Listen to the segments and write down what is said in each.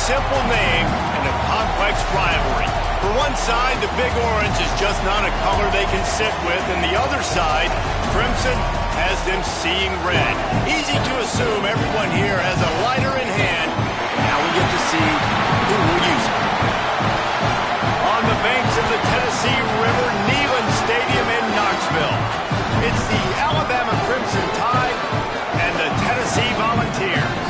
simple name and a complex rivalry. For one side, the Big Orange is just not a color they can sit with, and the other side, Crimson, has them seeing red. Easy to assume everyone here has a lighter in hand. Now we get to see who will use it. On the banks of the Tennessee River, Neyland Stadium in Knoxville. It's the Alabama Crimson Tide and the Tennessee Volunteers.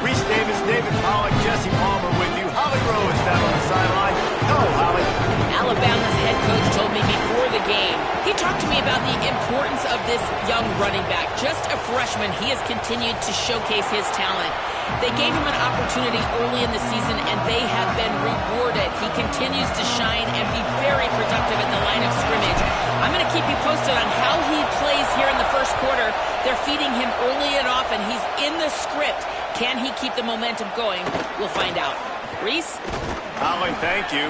Reese Davis, David Pollack, Jesse Palmer with you. Holly Rowe is down on the sideline. Hello, Holly. Alabama's head coach told me before the game, he talked to me about the importance of this young running back. Just a freshman, he has continued to showcase his talent. They gave him an opportunity early in the season, and they have been rewarded. He continues to shine and be very productive at the line of scrimmage. I'm going to keep you posted on how he plays here in the first quarter. They're feeding him early and often. He's in the script. Can he keep the momentum going? We'll find out. Reese? Holly, thank you.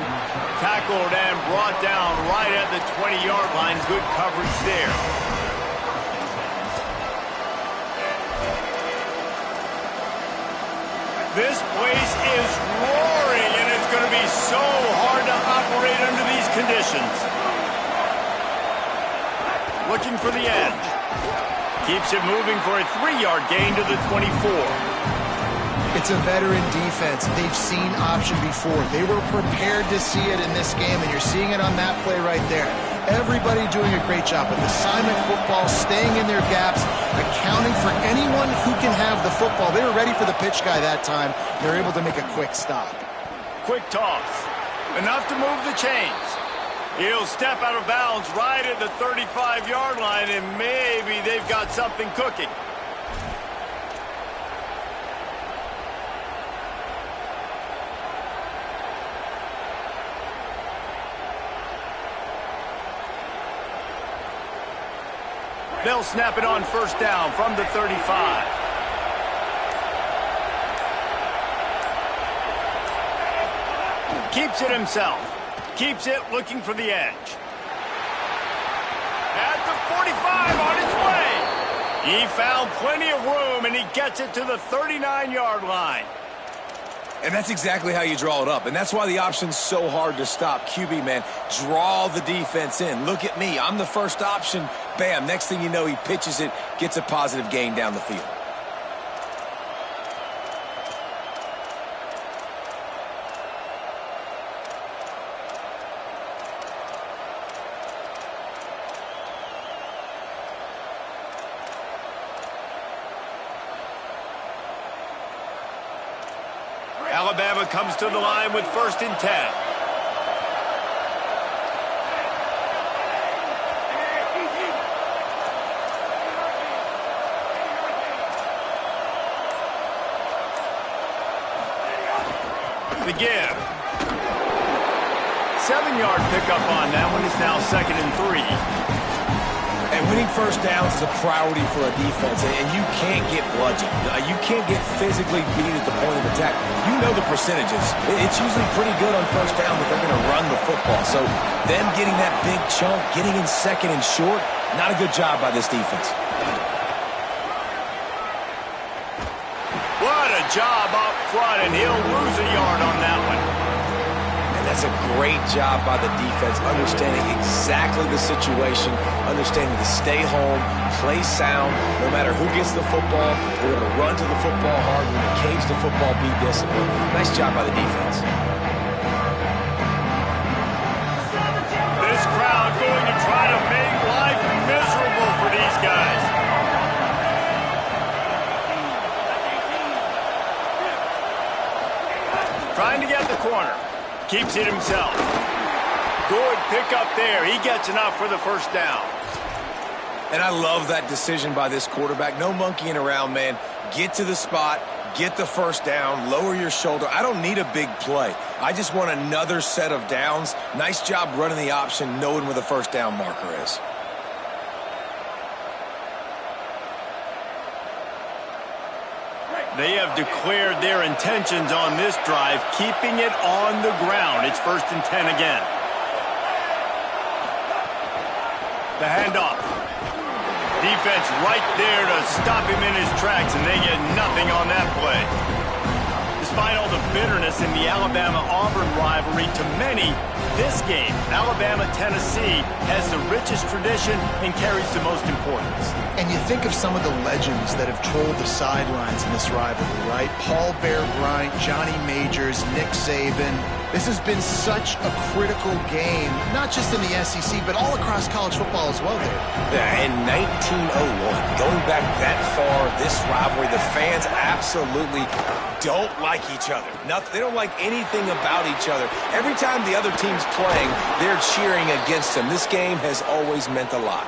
Tackled and brought down right at the 20-yard line. Good coverage there. This place is roaring, and it's going to be so hard to operate under these conditions. Looking for the edge. Keeps it moving for a 3-yard gain to the 24. It's a veteran defense. They've seen option before. They were prepared to see it in this game, and you're seeing it on that play right there. Everybody doing a great job with assignment football, staying in their gaps, accounting for anyone who can have the football. They were ready for the pitch guy that time. They're able to make a quick stop. Quick toss. Enough to move the chains. He'll step out of bounds right at the 35-yard line, and maybe they've got something cooking. They'll snap it on first down from the 35. Keeps it himself. Keeps it looking for the edge. At the 45 on his way. He found plenty of room, and he gets it to the 39-yard line. And that's exactly how you draw it up. And that's why the option's so hard to stop. QB, man, draw the defense in. Look at me. I'm the first option. Bam. Next thing you know, he pitches it, gets a positive gain down the field. Alabama comes to the line with 1st and 10. The give. 7-yard pickup on that one. It's now 2nd and 3. And winning first downs is a priority for a defense, and you can't get bludgeoned. You can't get physically beat at the point of attack. You know the percentages. It's usually pretty good on first down that they're going to run the football. So them getting that big chunk, getting in 2nd and short, not a good job by this defense. What a job up front, and he'll lose a yard on that one. That's a great job by the defense, understanding exactly the situation, understanding to stay home, play sound. No matter who gets the football, we're going to run to the football hard. We're going to cage the football, be disciplined. Nice job by the defense. This crowd going to try to make life miserable for these guys. Trying to get the corner. Keeps it himself. Good pickup there. He gets enough for the first down. And I love that decision by this quarterback. No monkeying around, man. Get to the spot, get the first down, lower your shoulder. I don't need a big play. I just want another set of downs. Nice job running the option, knowing where the first down marker is. They have declared their intentions on this drive, keeping it on the ground. It's 1st and 10 again. The handoff. Defense right there to stop him in his tracks, and they get nothing on that play. Despite all the bitterness in the Alabama-Auburn rivalry, to many, this game, Alabama-Tennessee, has the richest tradition and carries the most importance. And you think of some of the legends that have trolled the sidelines in this rivalry, right? Paul Bear Bryant, Johnny Majors, Nick Saban. This has been such a critical game, not just in the SEC, but all across college football as well, Dave. Yeah, in 1901, going back that far, this rivalry, the fans absolutely don't like each other. They don't like anything about each other. Every time the other team's playing, they're cheering against them. This game has always meant a lot.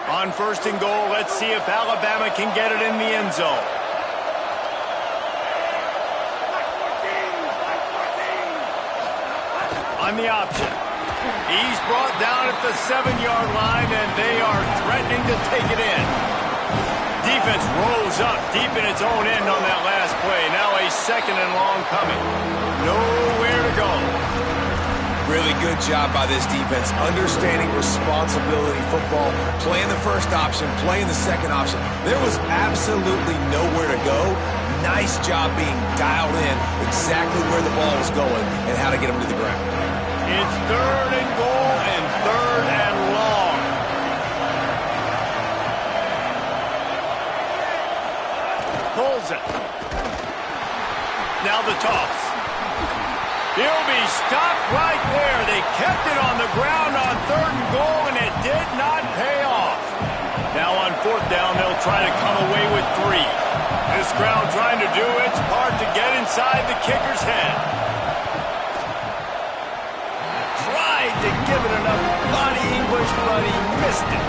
On first and goal, let's see if Alabama can get it in the end zone. On the option. He's brought down at the 7-yard line, and they are threatening to take it in. Defense rose up deep in its own end on that last play. Now a second and long coming. Nowhere to go. Really good job by this defense, understanding responsibility football, playing the first option, playing the second option. There was absolutely nowhere to go. Nice job being dialed in exactly where the ball was going and how to get him to the ground. It's third and goal and third and long. Pulls it. Now the toss. He'll be stopped right there. They kept it on the ground on third and goal, and it did not pay off. Now on fourth down, they'll try to come away with 3. This crowd trying to do its part to get inside the kicker's head. Tried to give it enough body English, but he missed it.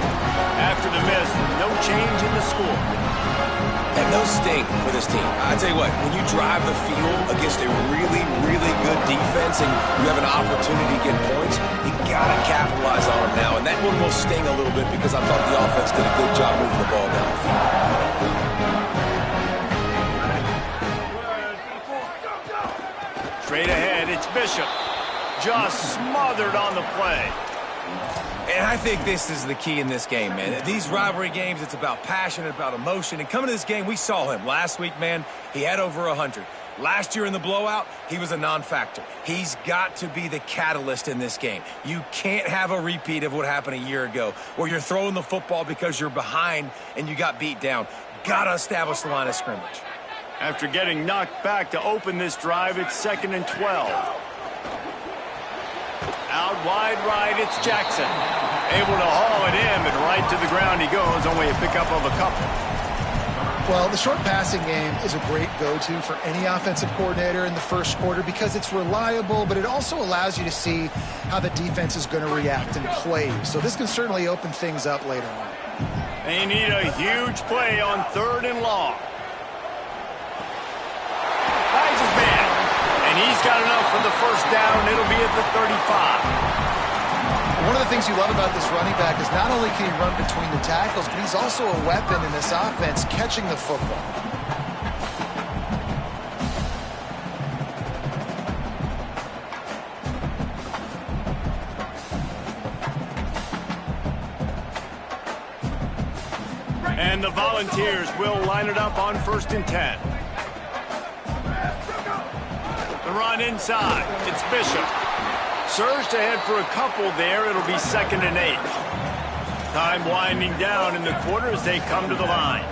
After the miss, no change in the score. And no sting for this team. I tell you what, when you drive the field against a really, really good defense and you have an opportunity to get points, you got to capitalize on them now. And that one will sting a little bit because I thought the offense did a good job moving the ball down the field. Straight ahead, it's Bishop. Just smothered on the play. And I think this is the key in this game, man. These rivalry games, it's about passion, about emotion. And coming to this game, we saw him. Last week, man, he had over 100. Last year in the blowout, he was a non-factor. He's got to be the catalyst in this game. You can't have a repeat of what happened a year ago, where you're throwing the football because you're behind and you got beat down. Got to establish the line of scrimmage. After getting knocked back to open this drive, it's 2nd and 12. Out wide right, it's Jackson. Able to haul it in, but right to the ground he goes. Only a pickup of a couple. Well, the short passing game is a great go-to for any offensive coordinator in the first quarter because it's reliable, but it also allows you to see how the defense is going to react and play. So this can certainly open things up later on. They need a huge play on 3rd and long. Finds his man. And he's got enough for the first down. It'll be at the 35. One of the things you love about this running back is not only can he run between the tackles, but he's also a weapon in this offense catching the football. And the Volunteers will line it up on 1st and 10. The run inside. It's Bishop. Surged ahead for a couple there. It'll be 2nd and 8. Time winding down in the quarter as they come to the line.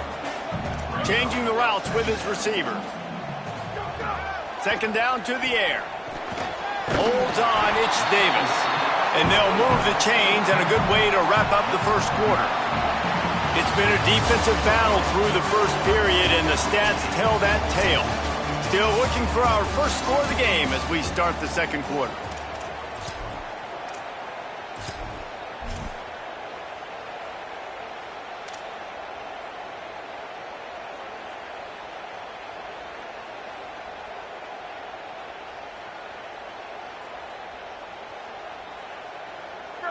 Changing the routes with his receivers. 2nd down to the air. Holds on, it's Davis. And they'll move the chains, and a good way to wrap up the first quarter. It's been a defensive battle through the first period, and the stats tell that tale. Still looking for our first score of the game as we start the second quarter.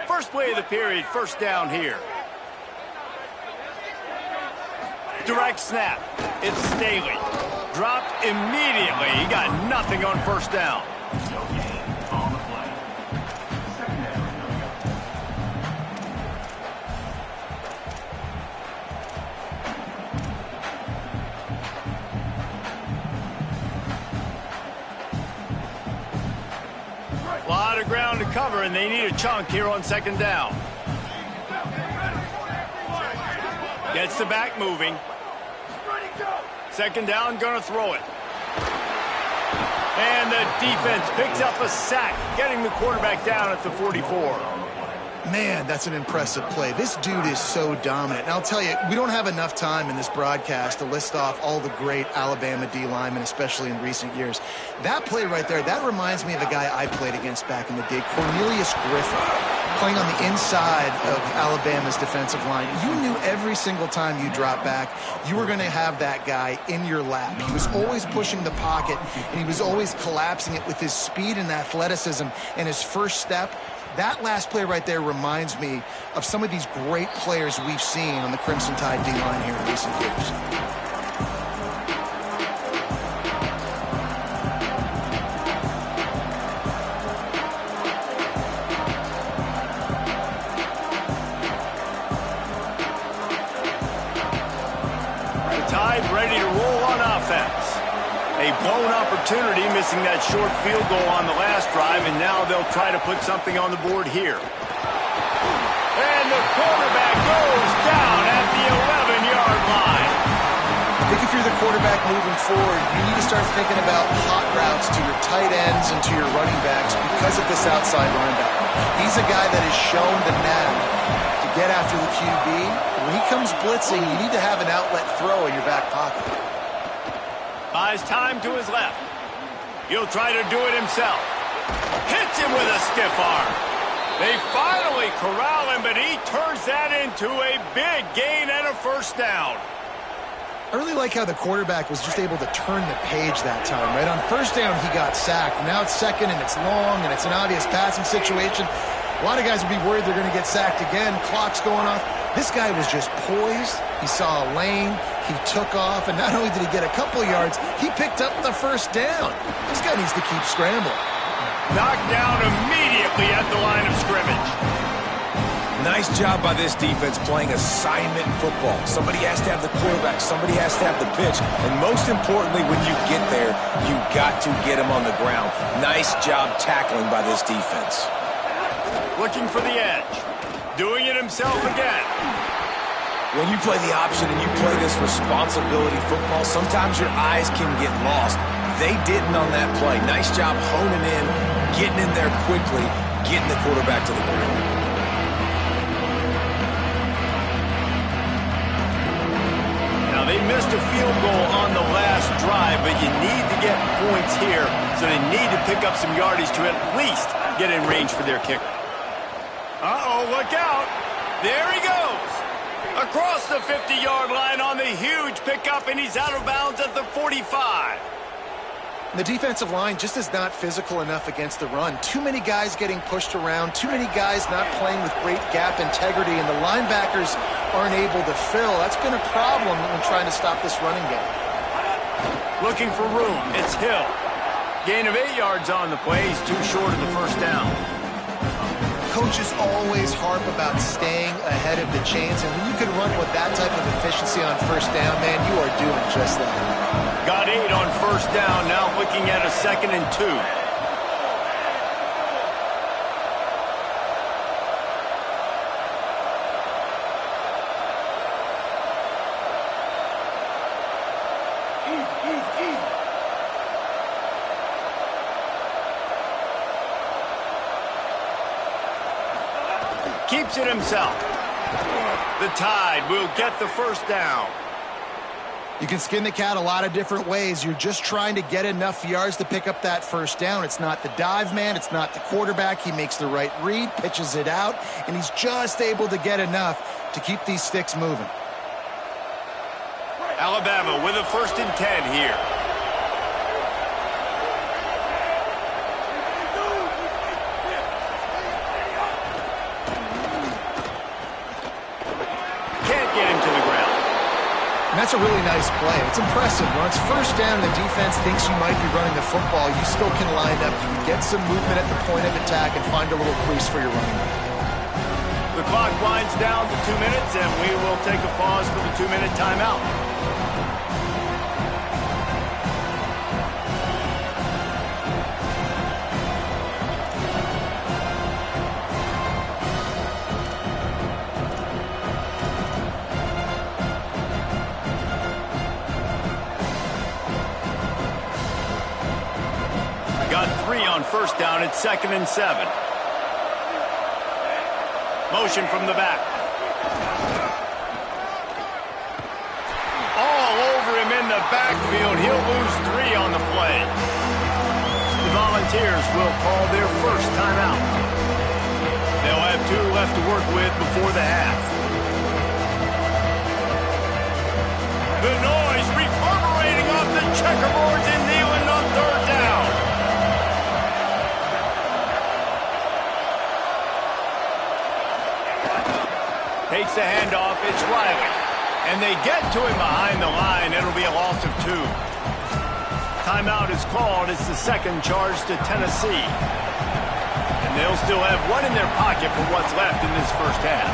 First play of the period, first down here. Direct snap. It's Staley. Dropped immediately. He got nothing on first down. A lot of ground to cover, and they need a chunk here on second down. Gets the back moving. Second down, gonna throw it. And the defense picks up a sack, getting the quarterback down at the 44. Man, that's an impressive play. This dude is so dominant. And I'll tell you, we don't have enough time in this broadcast to list off all the great Alabama D linemen, especially in recent years. That play right there, that reminds me of a guy I played against back in the day, Cornelius Griffin, playing on the inside of Alabama's defensive line. You knew every single time you dropped back, you were going to have that guy in your lap. He was always pushing the pocket, and he was always collapsing it with his speed and athleticism and his first step. That last play right there reminds me of some of these great players we've seen on the Crimson Tide D-line here in recent years. The Tide ready to roll on offense. A blown opportunity, missing that short field goal on the last drive, and now they'll try to put something on the board here. And the quarterback goes down at the 11-yard line. I think if you're the quarterback moving forward, you need to start thinking about hot routes to your tight ends and to your running backs because of this outside linebacker. He's a guy that has shown the knack to get after the QB. When he comes blitzing, you need to have an outlet throw in your back pocket. Buys time to his left. He'll try to do it himself. Hits him with a stiff arm. They finally corral him, but he turns that into a big gain and a first down. I really like how the quarterback was just able to turn the page that time, right? On first down, he got sacked. Now it's second, and it's long, and it's an obvious passing situation. A lot of guys would be worried they're going to get sacked again. Clock's going off. This guy was just poised. He saw a lane. He took off, and not only did he get a couple yards, he picked up the first down. This guy needs to keep scrambling. Knocked down immediately at the line of scrimmage. Nice job by this defense playing assignment football. Somebody has to have the quarterback. Somebody has to have the pitch. And most importantly, when you get there, you got to get him on the ground. Nice job tackling by this defense. Looking for the edge. Doing it himself again. When you play the option and you play this responsibility football, sometimes your eyes can get lost. They didn't on that play. Nice job honing in, getting in there quickly, getting the quarterback to the ground. Now, they missed a field goal on the last drive, but you need to get points here, so they need to pick up some yardage to at least get in range for their kicker. Uh-oh, look out. There he goes. Across the 50-yard line on the huge pickup, and he's out of bounds at the 45. The defensive line just is not physical enough against the run. Too many guys getting pushed around, too many guys not playing with great gap integrity, and the linebackers aren't able to fill. That's been a problem when trying to stop this running game. Looking for room. It's Hill. Gain of 8 yards on the play. He's too short of the first down. Coaches always harp about staying ahead of the chains, and when you can run with that type of efficiency on first down, man, you are doing just that. Got 8 on first down, now looking at a 2nd and 2. Keeps it himself. The Tide will get the first down. You can skin the cat a lot of different ways. You're just trying to get enough yards to pick up that first down. It's not the dive man. It's not the quarterback. He makes the right read, pitches it out, and he's just able to get enough to keep these sticks moving. Alabama with a 1st and 10 here. that's a really nice play. It's impressive. When it's first down and the defense thinks you might be running the football, you still can line up. You can get some movement at the point of attack and find a little crease for your running back. The clock winds down to 2 minutes, and we will take a pause for the 2-minute timeout. Got 3 on first down. It's 2nd and 7. Motion from the back. All over him in the backfield. He'll lose 3 on the play. The Volunteers will call their first timeout. They'll have 2 left to work with before the half. The noise reverberating off the checkerboards in Neyland on 3rd down. Takes the handoff, it's Riley. And they get to him behind the line. It'll be a loss of 2. Timeout is called. It's the 2nd charge to Tennessee. And they'll still have 1 in their pocket for what's left in this first half.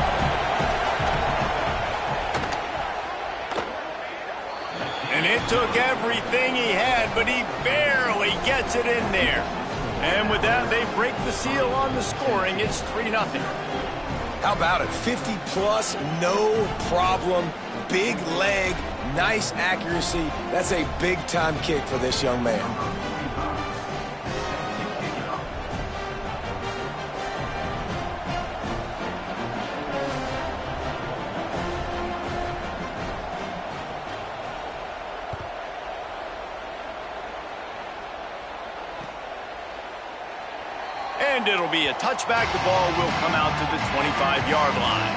And it took everything he had, but he barely gets it in there. And with that, they break the seal on the scoring. It's 3-0. How about it? 50-plus, no problem. Big leg, nice accuracy. That's a big-time kick for this young man. And it'll be a touchback. The ball will come out to the 25-yard line.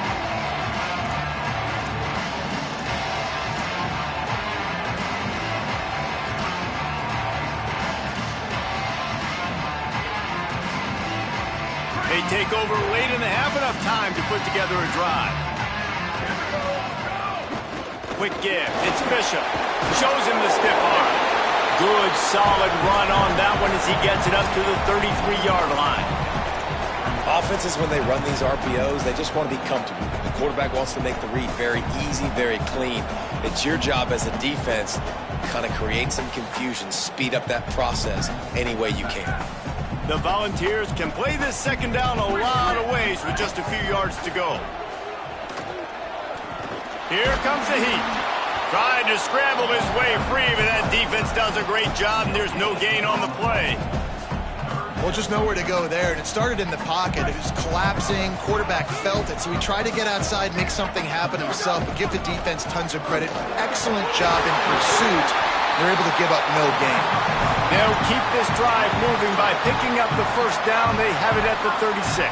They take over late in the half, enough time to put together a drive. Quick give. It's Bishop. Shows him the stiff arm. Good, solid run on that one as he gets it up to the 33-yard line. Offenses, when they run these RPOs, they just want to be comfortable. The quarterback wants to make the read very easy, very clean. It's your job as a defense to kind of create some confusion, speed up that process any way you can. The Volunteers can play this 2nd down a lot of ways with just a few yards to go. Here comes the heat. Trying to scramble his way free, but that defense does a great job, and there's no gain on the play. Well, just nowhere to go there, and it started in the pocket. It was collapsing. Quarterback felt it, so he tried to get outside, make something happen himself, but give the defense tons of credit. Excellent job in pursuit. They're able to give up no gain. They'll keep this drive moving by picking up the first down. They have it at the 36.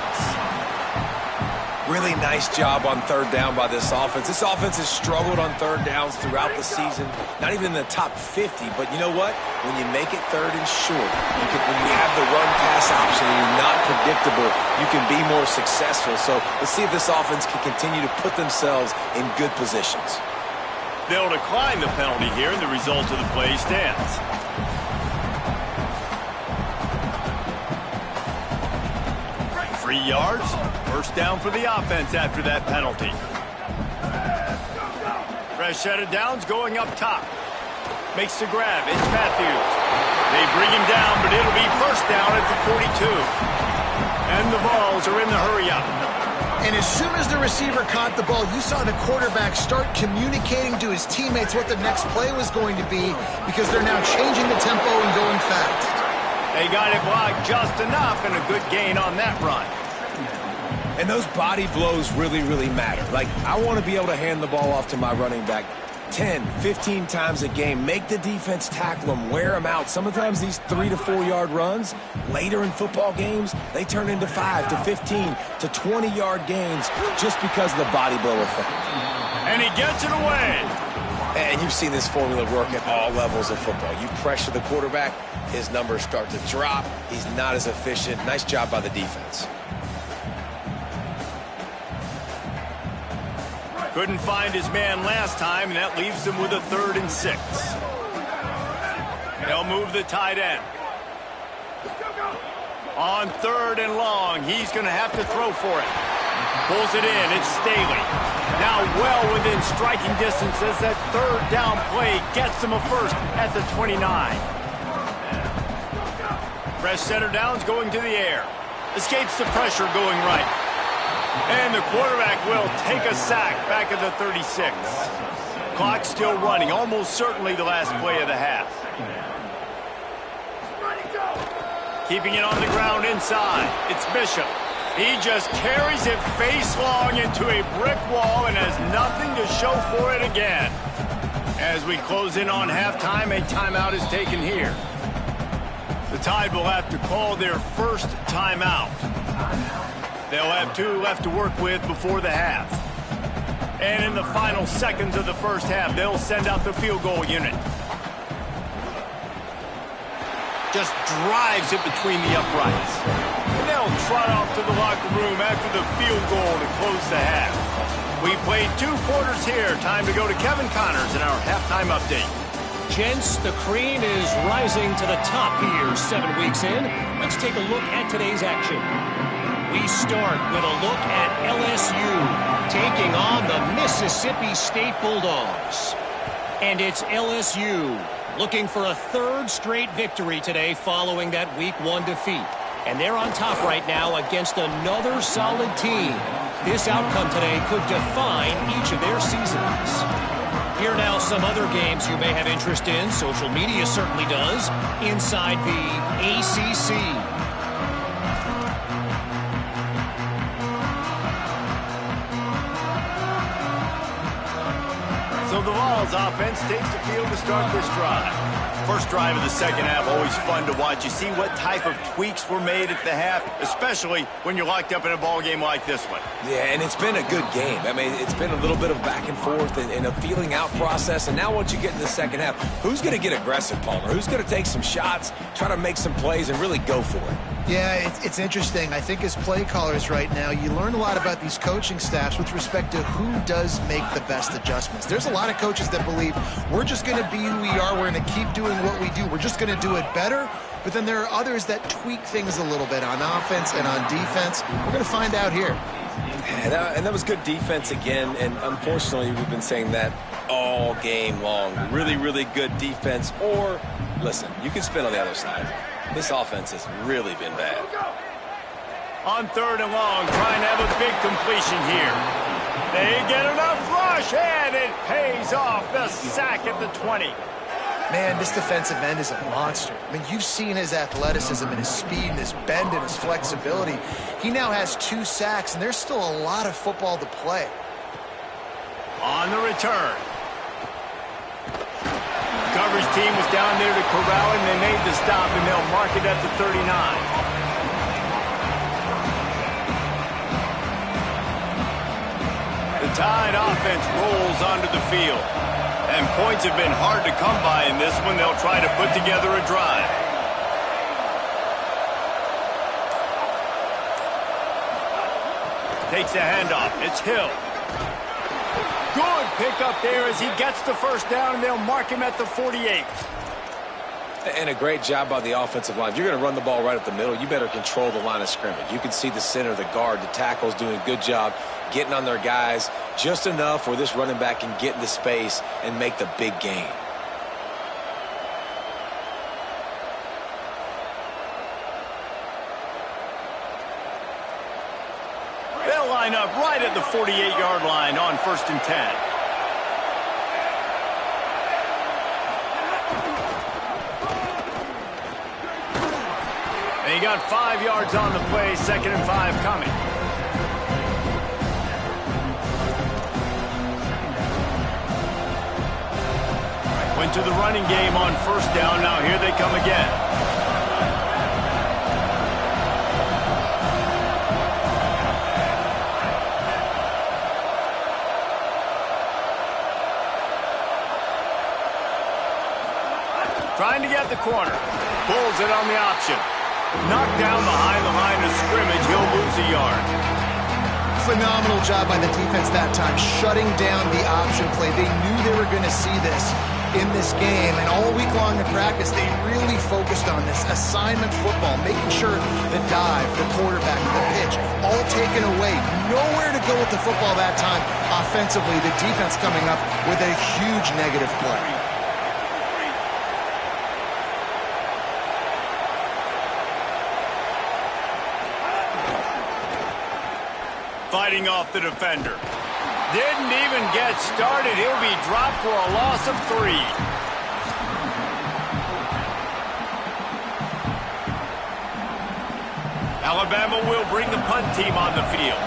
Really nice job on 3rd down by this offense. This offense has struggled on 3rd downs throughout the season. Not even in the top 50, but you know what? When you make it 3rd and short, when you have the run-pass option and you're not predictable, you can be more successful. So let's see if this offense can continue to put themselves in good positions. They'll decline the penalty here, and the result of the play stands. Three yards. First down for the offense after that penalty. Fresh set of downs going up top. Makes the grab. It's Matthews. They bring him down, but it'll be first down at the 42. And the Vols are in the hurry-up. And as soon as the receiver caught the ball, you saw the quarterback start communicating to his teammates what the next play was going to be, because they're now changing the tempo and going fast. They got it blocked just enough, and a good gain on that run. And those body blows really, really matter. Like, I want to be able to hand the ball off to my running back 10, 15 times a game. Make the defense tackle them, wear them out. Sometimes these 3 to 4 yard runs, later in football games, they turn into 5 to 15 to 20 yard gains just because of the body blow effect. And he gets it away. And you've seen this formula work at all levels of football. You pressure the quarterback, his numbers start to drop. He's not as efficient. Nice job by the defense. Couldn't find his man last time, and that leaves him with a 3rd and 6. They'll move the tight end. On 3rd and long, he's going to have to throw for it. Pulls it in. It's Staley. Now well within striking distance as that 3rd down play gets him a first at the 29. Fresh center downs going to the air. Escapes the pressure going right. And the quarterback will take a sack back at the 36. Clock still running. Almost certainly the last play of the half. Keeping it on the ground inside. It's Bishop. He just carries it face long into a brick wall and has nothing to show for it again. As we close in on halftime, a timeout is taken here. The Tide will have to call their first timeout. They'll have 2 left to work with before the half. And in the final seconds of the first half, they'll send out the field goal unit. Just drives it between the uprights. And they'll trot off to the locker room after the field goal to close the half. We played 2 quarters here. Time to go to Kevin Connors in our halftime update. Gents, the cream is rising to the top here 7 weeks in. Let's take a look at today's action. We start with a look at LSU taking on the Mississippi State Bulldogs. And it's LSU looking for a 3rd straight victory today following that Week 1 defeat. And they're on top right now against another solid team. This outcome today could define each of their seasons. Here now some other games you may have interest in. Social media certainly does. Inside the ACC. So the Vols offense takes the field to start this drive. First drive of the second half, always fun to watch. You see what type of tweaks were made at the half, especially when you're locked up in a ball game like this one. Yeah, and it's been a good game. I mean, it's been a little bit of back and forth and a feeling out process. And now once you get in the second half, who's going to get aggressive, Palmer? Who's going to take some shots, try to make some plays, and really go for it? Yeah, it's interesting. I think as play callers right now, you learn a lot about these coaching staffs with respect to who does make the best adjustments. There's a lot of coaches that believe we're just going to be who we are. We're going to keep doing what we do. We're just going to do it better. But then there are others that tweak things a little bit on offense and on defense. We're going to find out here. And that was good defense again. And unfortunately, we've been saying that all game long. Really, really good defense. Or, listen, you can spin on the other side. This offense has really been bad. On 3rd and long, trying to have a big completion here. They get enough rush, and it pays off. The sack at the 20. Man, this defensive end is a monster. I mean, you've seen his athleticism and his speed and his bend and his flexibility. He now has 2 sacks, and there's still a lot of football to play. On the return. Coverage team was down there to corral him. They made the stop, and they'll mark it at the 39. The Tide offense rolls onto the field. And points have been hard to come by in this one. They'll try to put together a drive. Takes the handoff. It's Hill. Good pickup there as he gets the first down, and they'll mark him at the 48. And a great job by the offensive line. If you're going to run the ball right up the middle, you better control the line of scrimmage. You can see the center, the guard, the tackles doing a good job getting on their guys just enough where this running back can get into space and make the big gain. They'll line up right at the 48-yard line on 1st and 10. They got 5 yards on the play, 2nd and 5 coming. Went to the running game on 1st down. Now here they come again. Trying to get the corner. Pulls it on the option. Knocked down behind the line of scrimmage. He'll lose a yard. Phenomenal job by the defense that time, shutting down the option play. They knew they were going to see this in this game, and all week long in practice, they really focused on this assignment football, making sure the dive, the quarterback, the pitch, all taken away. Nowhere to go with the football that time offensively. The defense coming up with a huge negative play. Fighting off the defender. Didn't even get started. He'll be dropped for a loss of 3. Alabama will bring the punt team on the field.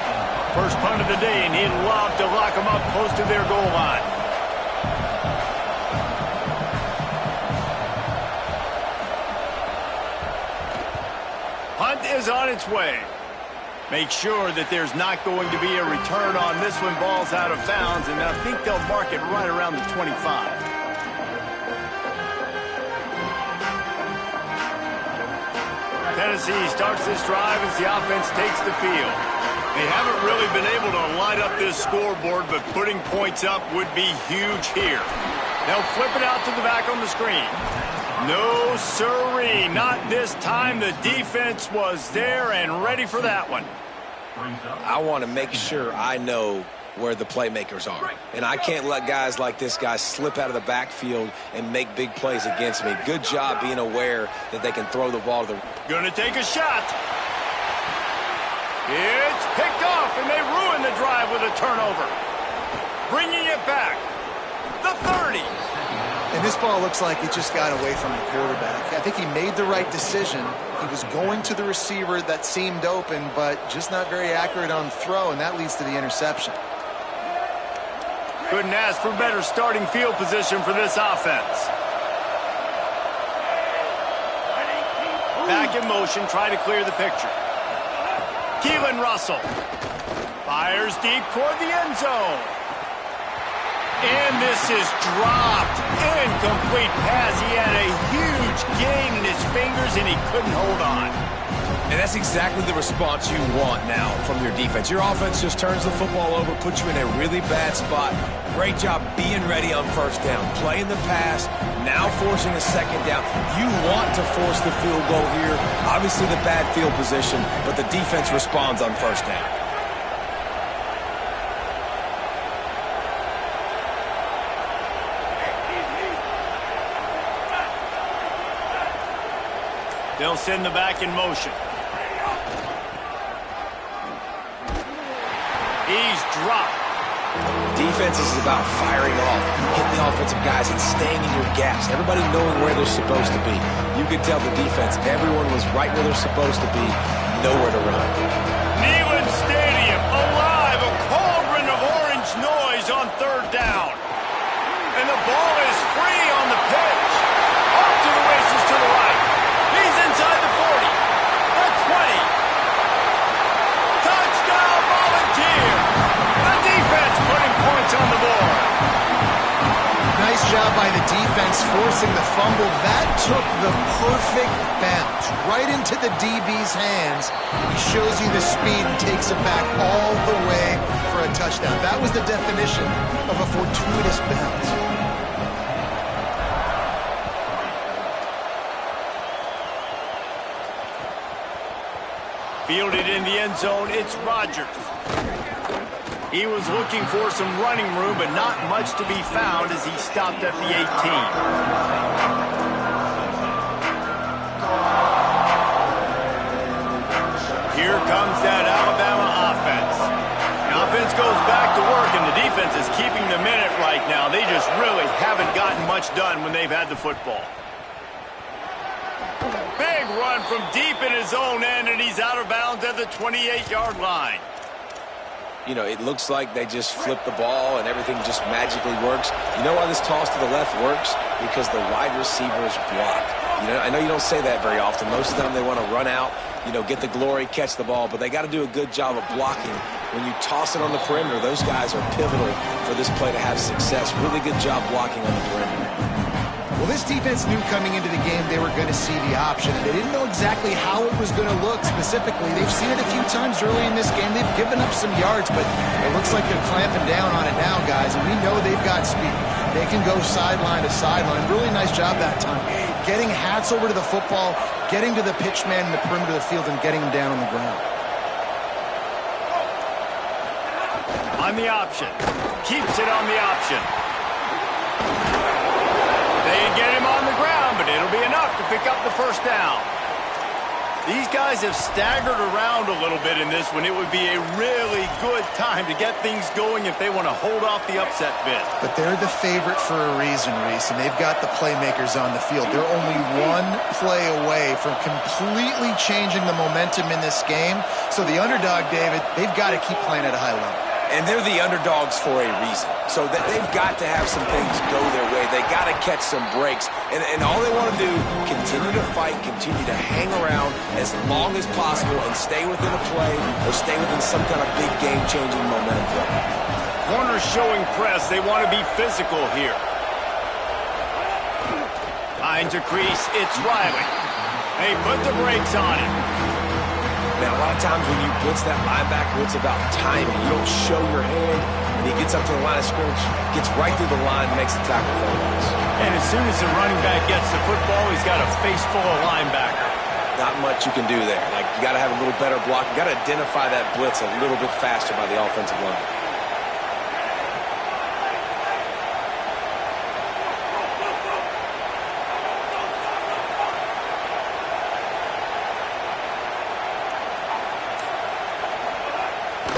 First punt of the day, and he'd love to lock them up close to their goal line. Punt is on its way. Make sure that there's not going to be a return on this one. Ball's out of bounds, and I think they'll mark it right around the 25. Tennessee starts this drive as the offense takes the field. They haven't really been able to light up this scoreboard, but putting points up would be huge here. They'll flip it out to the back on the screen. No siree, not this time. The defense was there and ready for that one. I want to make sure I know where the playmakers are. And I can't let guys like this guy slip out of the backfield and make big plays against me. Good job being aware that they can throw the ball to the... Gonna take a shot. It's picked off, and they ruin the drive with a turnover. Bringing it back. The 30. And this ball looks like it just got away from the quarterback. I think he made the right decision. He was going to the receiver that seemed open, but just not very accurate on the throw, and that leads to the interception. Couldn't ask for better starting field position for this offense. Back in motion, try to clear the picture. Keelan Russell fires deep toward the end zone. And this is dropped. Incomplete pass. He had a huge gain in his fingers, and he couldn't hold on. And that's exactly the response you want now from your defense. Your offense just turns the football over, puts you in a really bad spot. Great job being ready on first down. Playing the pass, now forcing a second down. You want to force the field goal here. Obviously the bad field position, but the defense responds on first down. They'll send the back in motion. He's dropped. Defense is about firing off, hitting the offensive guys and staying in your gaps. Everybody knowing where they're supposed to be. You could tell the defense, everyone was right where they're supposed to be, nowhere to run. Neyland Stadium, alive, a cauldron of orange noise on third down. And the ball is free on the pitch. Off to the races to the right. He's inside the 40, the 20. Touchdown Volunteers. The defense putting points on the board. Nice job by the defense forcing the fumble. That took the perfect bounce right into the DB's hands. He shows you the speed and takes it back all the way for a touchdown. That was the definition of a fortuitous bounce. Fielded in the end zone, it's Rodgers. He was looking for some running room, but not much to be found as he stopped at the 18. Here comes that Alabama offense. The offense goes back to work, and the defense is keeping them in it right now. They just really haven't gotten much done when they've had the football. Big run from deep in his own end, and he's out of bounds at the 28-yard line. You know, it looks like they just flip the ball and everything just magically works. You know why this toss to the left works? Because the wide receivers block. You know, I know you don't say that very often. Most of the time they want to run out, you know, get the glory, catch the ball, but they got to do a good job of blocking. When you toss it on the perimeter, those guys are pivotal for this play to have success. Really good job blocking on the perimeter. Well, this defense knew coming into the game they were going to see the option, and they didn't know exactly how it was going to look specifically. They've seen it a few times early in this game. They've given up some yards, but it looks like they're clamping down on it now, guys, and we know they've got speed. They can go sideline to sideline. Really nice job that time. Getting Hats over to the football, getting to the pitch man in the perimeter of the field, and getting him down on the ground. On the option. Keeps it on the option. They get him on the ground, but it'll be enough to pick up the first down. These guys have staggered around a little bit in this one. It would be a really good time to get things going if they want to hold off the upset bid. But they're the favorite for a reason, Reese, and they've got the playmakers on the field. They're only one play away from completely changing the momentum in this game. So the underdog, David, they've got to keep playing at a high level. And they're the underdogs for a reason. So they've got to have some things go their way. They got to catch some breaks. And all they want to do, continue to fight, continue to hang around as long as possible and stay within a play or stay within some kind of big game-changing momentum play. Corners showing press. They want to be physical here. Finds a crease. It's Riley. They put the brakes on it. Now, a lot of times when you blitz that linebacker, it's about timing. You don't show your hand, and he gets up to the line of scrimmage, gets right through the line, makes the tackle for a loss. And as soon as the running back gets the football, he's got a face full of linebacker. Not much you can do there. Like, you got to have a little better block. You got to identify that blitz a little bit faster by the offensive line.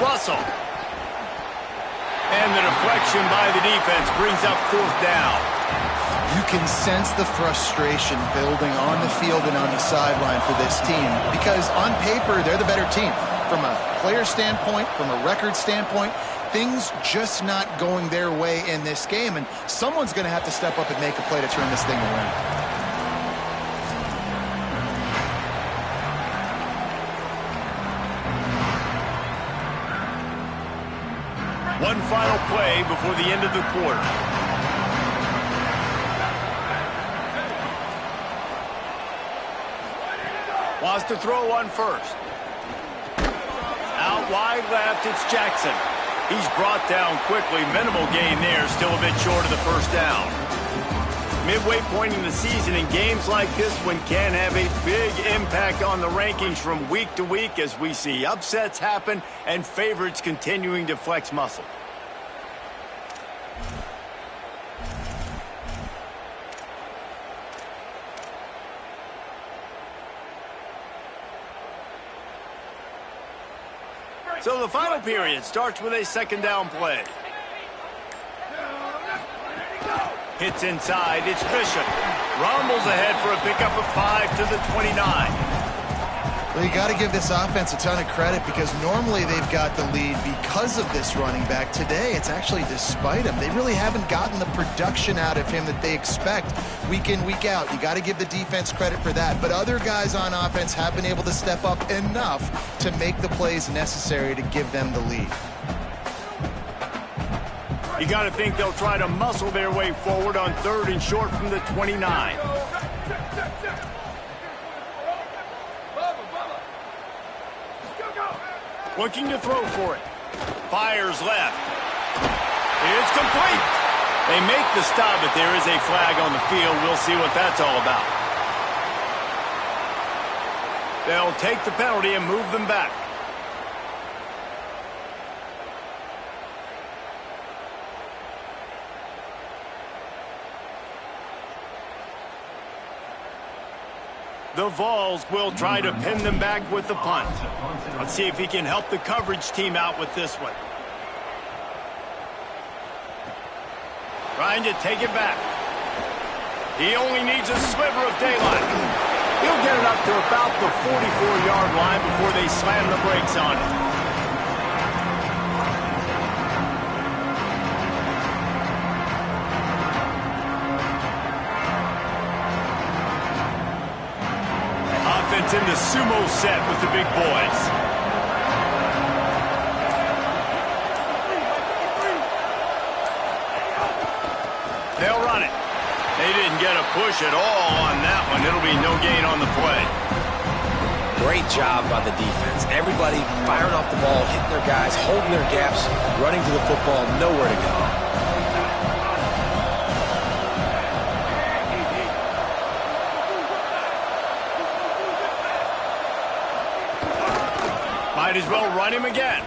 Russell. And the deflection by the defense brings up fourth down. You can sense the frustration building on the field and on the sideline for this team because on paper, they're the better team. From a player standpoint, from a record standpoint, things just not going their way in this game, and someone's going to have to step up and make a play to turn this thing around. One final play before the end of the quarter. Wants to throw one first. Out wide left, it's Jackson. He's brought down quickly. Minimal gain there, still a bit short of the first down. Midway point in the season, in games like this one can have a big impact on the rankings from week to week as we see upsets happen and favorites continuing to flex muscle. So the final period starts with a second down play. Hits inside, it's Bishop. Rumbles ahead for a pickup of 5 to the 29. Well, you got to give this offense a ton of credit because normally they've got the lead because of this running back. Today, it's actually despite him. They really haven't gotten the production out of him that they expect week in, week out. You got to give the defense credit for that. But other guys on offense have been able to step up enough to make the plays necessary to give them the lead. You got to think they'll try to muscle their way forward on third and short from the 29. Looking to throw for it. Fires left. It's complete. They make the stop, but there is a flag on the field. We'll see what that's all about. They'll take the penalty and move them back. The Vols will try to pin them back with the punt. Let's see if he can help the coverage team out with this one. Trying to take it back. He only needs a sliver of daylight. He'll get it up to about the 44-yard line before they slam the brakes on it. Offense in the sumo set with the big boys. They'll run it. They didn't get a push at all on that one. It'll be no gain on the play. Great job by the defense. Everybody firing off the ball, hitting their guys, holding their gaps, running to the football, nowhere to go. Might as well run him again.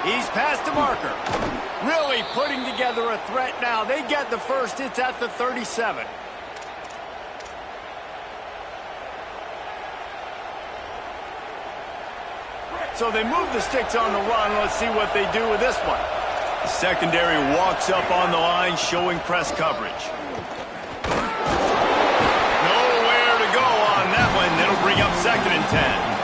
He's past the marker. Really putting together a threat now. They get the first. It's at the 37. So they move the sticks on the run. Let's see what they do with this one. The secondary walks up on the line, showing press coverage. Nowhere to go on that one. That'll bring up 2nd and 10.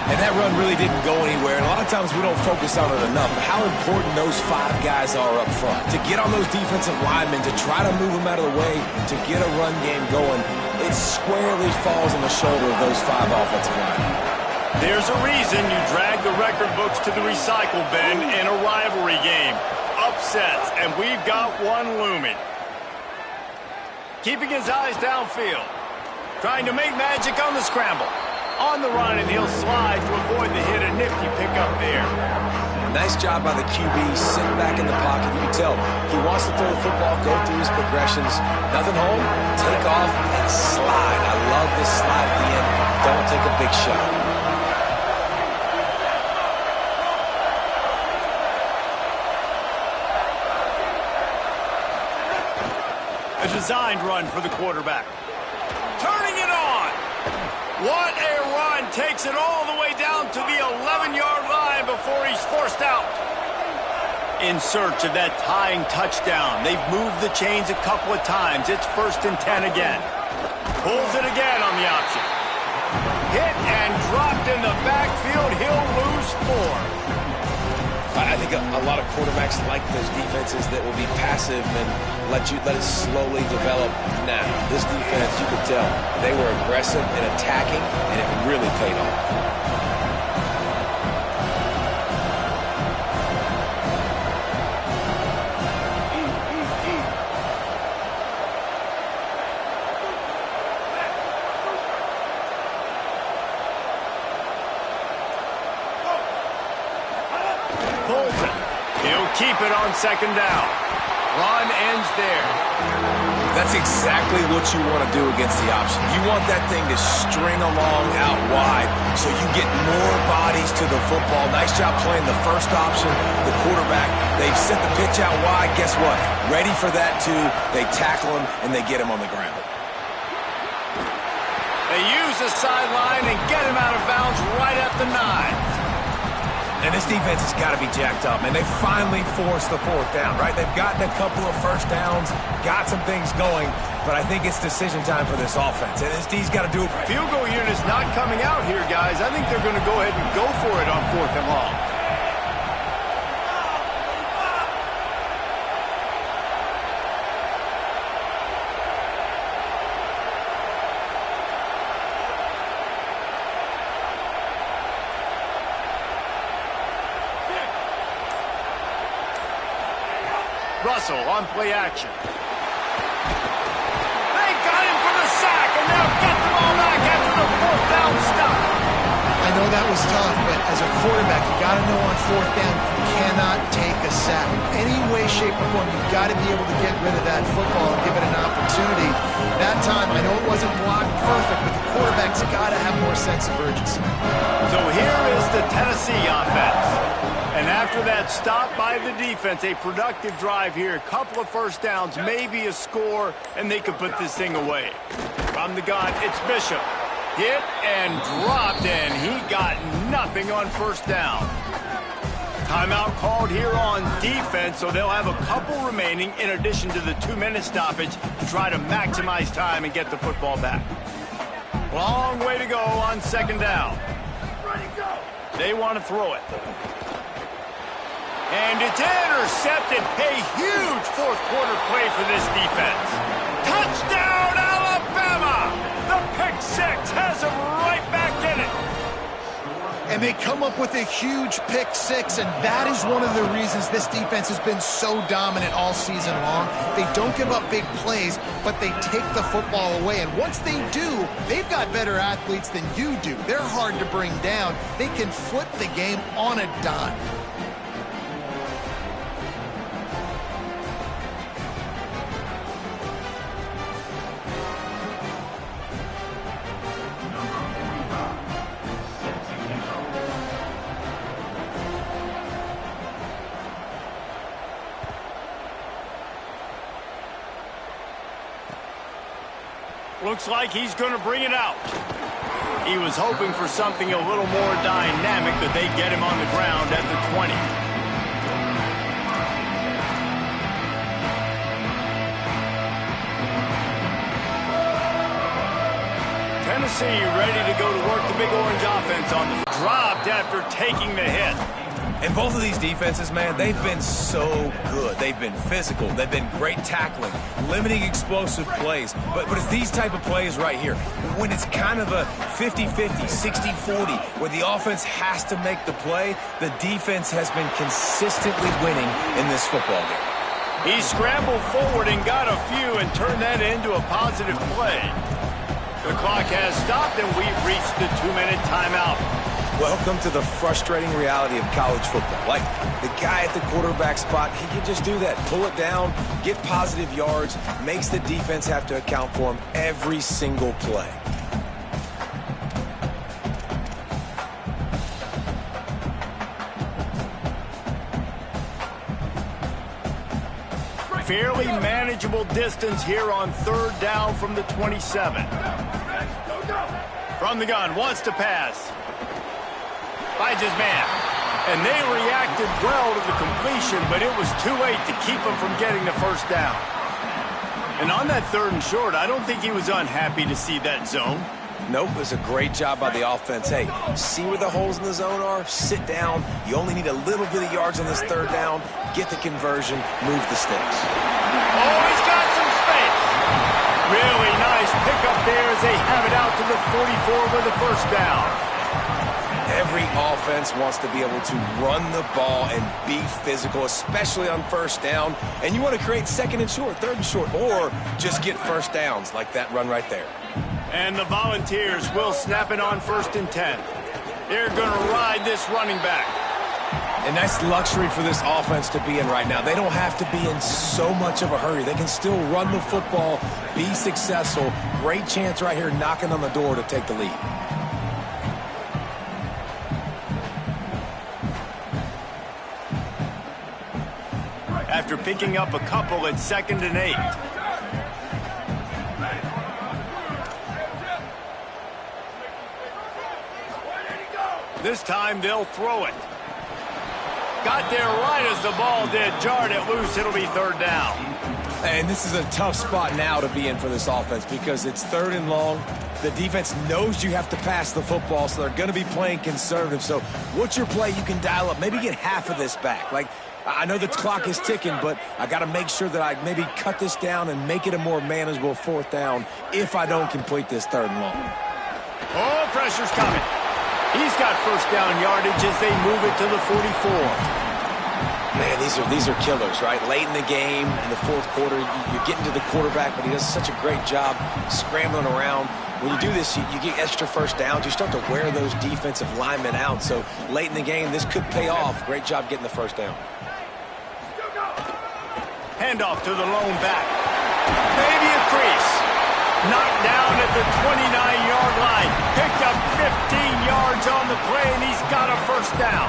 And that run really didn't go anywhere. And a lot of times we don't focus on it enough. But how important those 5 guys are up front. To get on those defensive linemen, to try to move them out of the way, to get a run game going, it squarely falls on the shoulder of those 5 offensive linemen. There's a reason you drag the record books to the recycle bin in a rivalry game. Upsets, and we've got one looming. Keeping his eyes downfield. Trying to make magic on the scramble. On the run, and he'll slide to avoid the hit. A nifty pickup there. Nice job by the QB, sitting back in the pocket. You can tell he wants to throw the football, go through his progressions. Nothing home, take off, and slide. I love this slide at the end. Don't take a big shot. A designed run for the quarterback. Turning it on. What a run. Takes it all the way down to the 11-yard line before he's forced out. In search of that tying touchdown. They've moved the chains a couple of times. It's 1st and 10 again. Pulls it again on the option. Hit and dropped in the backfield. He'll lose 4. I think a lot of quarterbacks like those defenses that will be passive and let it slowly develop. Now, this defense, you could tell, they were aggressive and attacking, and it really paid off. Keep it on 2nd down. Run ends there. That's exactly what you want to do against the option. You want that thing to string along out wide so you get more bodies to the football. Nice job playing the first option, the quarterback. They've sent the pitch out wide. Guess what? Ready for that too. They tackle him and they get him on the ground. They use the sideline and get him out of bounds right at the 9. And this defense has got to be jacked up, man. They finally forced the 4th down, right? They've gotten a couple of first downs, got some things going, but I think it's decision time for this offense. And this D's got to do it. Field goal unit's not coming out here, guys. I think they're going to go ahead and go for it on 4th and long. Russell on play action. They got him for the sack, and they'll get the ball back after the 4th down stop. I know that was tough, but as a quarterback, you got to know on 4th down, you cannot take a sack. Any way, shape, or form, you've got to be able to get rid of that football and give it an opportunity. That time, I know it wasn't blocked perfect, but the quarterback's got to have more sense of urgency. So here is the Tennessee offense. And after that stop by the defense, a productive drive here, a couple of first downs, maybe a score, and they could put this thing away. From the gun, it's Bishop. Hit and dropped, and he got nothing on 1st down. Timeout called here on defense, so they'll have a couple remaining in addition to the 2-minute stoppage to try to maximize time and get the football back. Long way to go on 2nd down. They want to throw it. And it's intercepted. A huge 4th quarter play for this defense. Touchdown, Alabama! The pick 6 has them right back in it. and they come up with a huge pick six, and that is one of the reasons this defense has been so dominant all season long. They don't give up big plays, but they take the football away, and once they do, they've got better athletes than you do. They're hard to bring down. They can flip the game on a dime. Looks like he's going to bring it out. He was hoping for something a little more dynamic, but they get him on the ground at the 20. Tennessee ready to go to work the Big Orange offense on the dropped after taking the hit. And both of these defenses, man, they've been so good. They've been physical. They've been great tackling, limiting explosive plays. But it's these type of plays right here, when it's kind of a 50-50, 60-40, where the offense has to make the play, the defense has been consistently winning in this football game. He scrambled forward and got a few and turned that into a positive play. The clock has stopped, and we've reached the 2-minute timeout. Welcome to the frustrating reality of college football. Like, the guy at the quarterback spot, he can just do that. Pull it down, get positive yards, makes the defense have to account for him every single play. Fairly manageable distance here on 3rd down from the 27. From the gun, wants to pass. Finds his man. And they reacted well to the completion, but it was too late to keep him from getting the first down. And on that 3rd and short, I don't think he was unhappy to see that zone. Nope, it was a great job by the offense. Hey, see where the holes in the zone are? Sit down. You only need a little bit of yards on this 3rd down. Get the conversion. Move the sticks. Oh, he's got some space. Really nice pickup there as they have it out to the 44 with the first down. Every offense wants to be able to run the ball and be physical, especially on 1st down. And you want to create 2nd and short, 3rd and short, or just get first downs like that run right there. And the Volunteers will snap it on 1st and 10. They're going to ride this running back. And that's luxury for this offense to be in right now. They don't have to be in so much of a hurry. They can still run the football, be successful. Great chance right here knocking on the door to take the lead. After picking up a couple at 2nd and 8. This time they'll throw it. Got there right as the ball did. Jarred it loose. It'll be 3rd down. And this is a tough spot now to be in for this offense because it's 3rd and long. The defense knows you have to pass the football, so they're going to be playing conservative. So what's your play you can dial up? Maybe get half of this back. Like, I know the clock is ticking, but I got to make sure that I maybe cut this down and make it a more manageable 4th down if I don't complete this 3rd and long. Oh, pressure's coming. He's got first down yardage as they move it to the 44. Man, these are killers, right? Late in the game, in the 4th quarter, you're getting to the quarterback, but he does such a great job scrambling around. When you do this, you get extra first downs. You start to wear those defensive linemen out. So late in the game, this could pay off. Great job getting the first down. Handoff to the lone back. Maybe a crease. Knocked down at the 29-yard line. Picked up 15 yards on the play, and he's got a first down.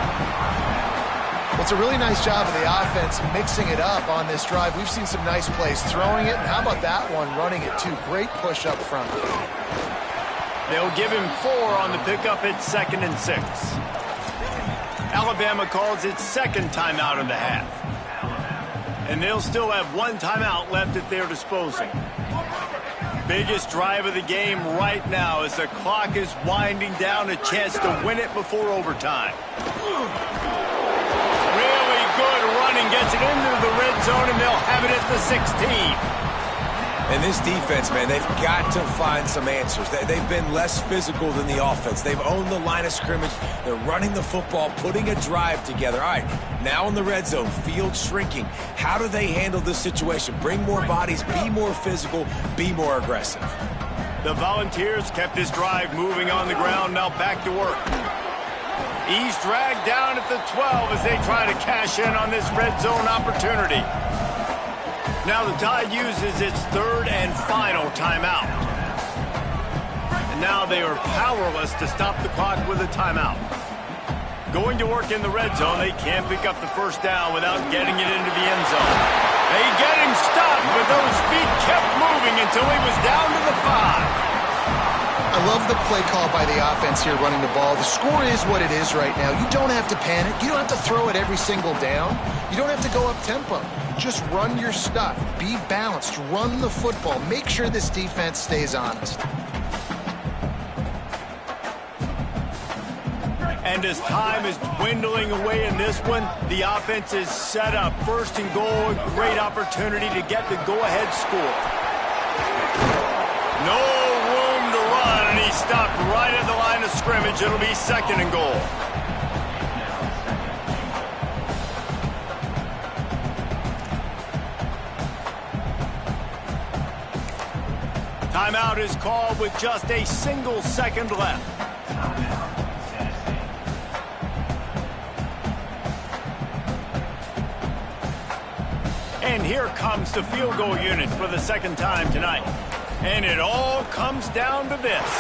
Well, it's a really nice job of the offense mixing it up on this drive. We've seen some nice plays throwing it, and how about that one running it too? Great push up front. They'll give him 4 on the pickup at 2nd and 6. Alabama calls its 2nd timeout of the half. And they'll still have 1 timeout left at their disposal. Biggest drive of the game right now as the clock is winding down, a chance to win it before overtime. Really good running, gets it into the red zone, and they'll have it at the 16. And this defense, man, they've got to find some answers. They've been less physical than the offense. They've owned the line of scrimmage. They're running the football, putting a drive together. All right, now in the red zone, field shrinking. How do they handle this situation? Bring more bodies, be more physical, be more aggressive. The Volunteers kept this drive moving on the ground, now back to work. He's dragged down at the 12 as they try to cash in on this red zone opportunity. Now the Tide uses its third and final timeout. And now they are powerless to stop the clock with a timeout. Going to work in the red zone, they can't pick up the first down without getting it into the end zone. They get him stopped, but those feet kept moving until he was down to the 5. I love the play call by the offense here running the ball. The score is what it is right now. You don't have to panic. You don't have to throw it every single down. You don't have to go up tempo. Just run your stuff. Be balanced. Run the football. Make sure this defense stays honest. And as time is dwindling away in this one, the offense is set up. First and goal, a great opportunity to get the go-ahead score. No room to run, and he stopped right at the line of scrimmage. It'll be second and goal. Timeout is called with just a single second left. And here comes the field goal unit for the second time tonight. And it all comes down to this.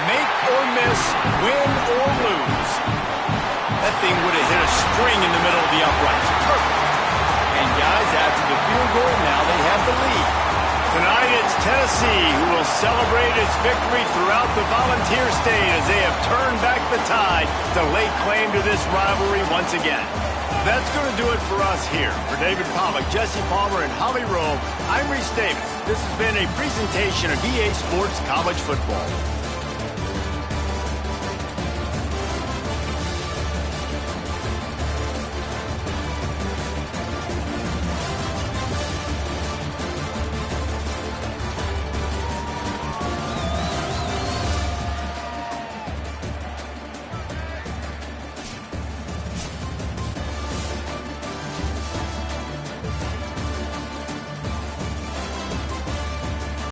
Make or miss, win or lose. That thing would have hit a string in the middle of the uprights. Perfect. And guys, after the field goal, now they have the lead. Tonight it's Tennessee who will celebrate its victory throughout the Volunteer State as they have turned back the tide to lay claim to this rivalry once again. That's going to do it for us here. For David Pollack, Jesse Palmer, and Holly Rowe, I'm Reese Davis. This has been a presentation of EA Sports College Football.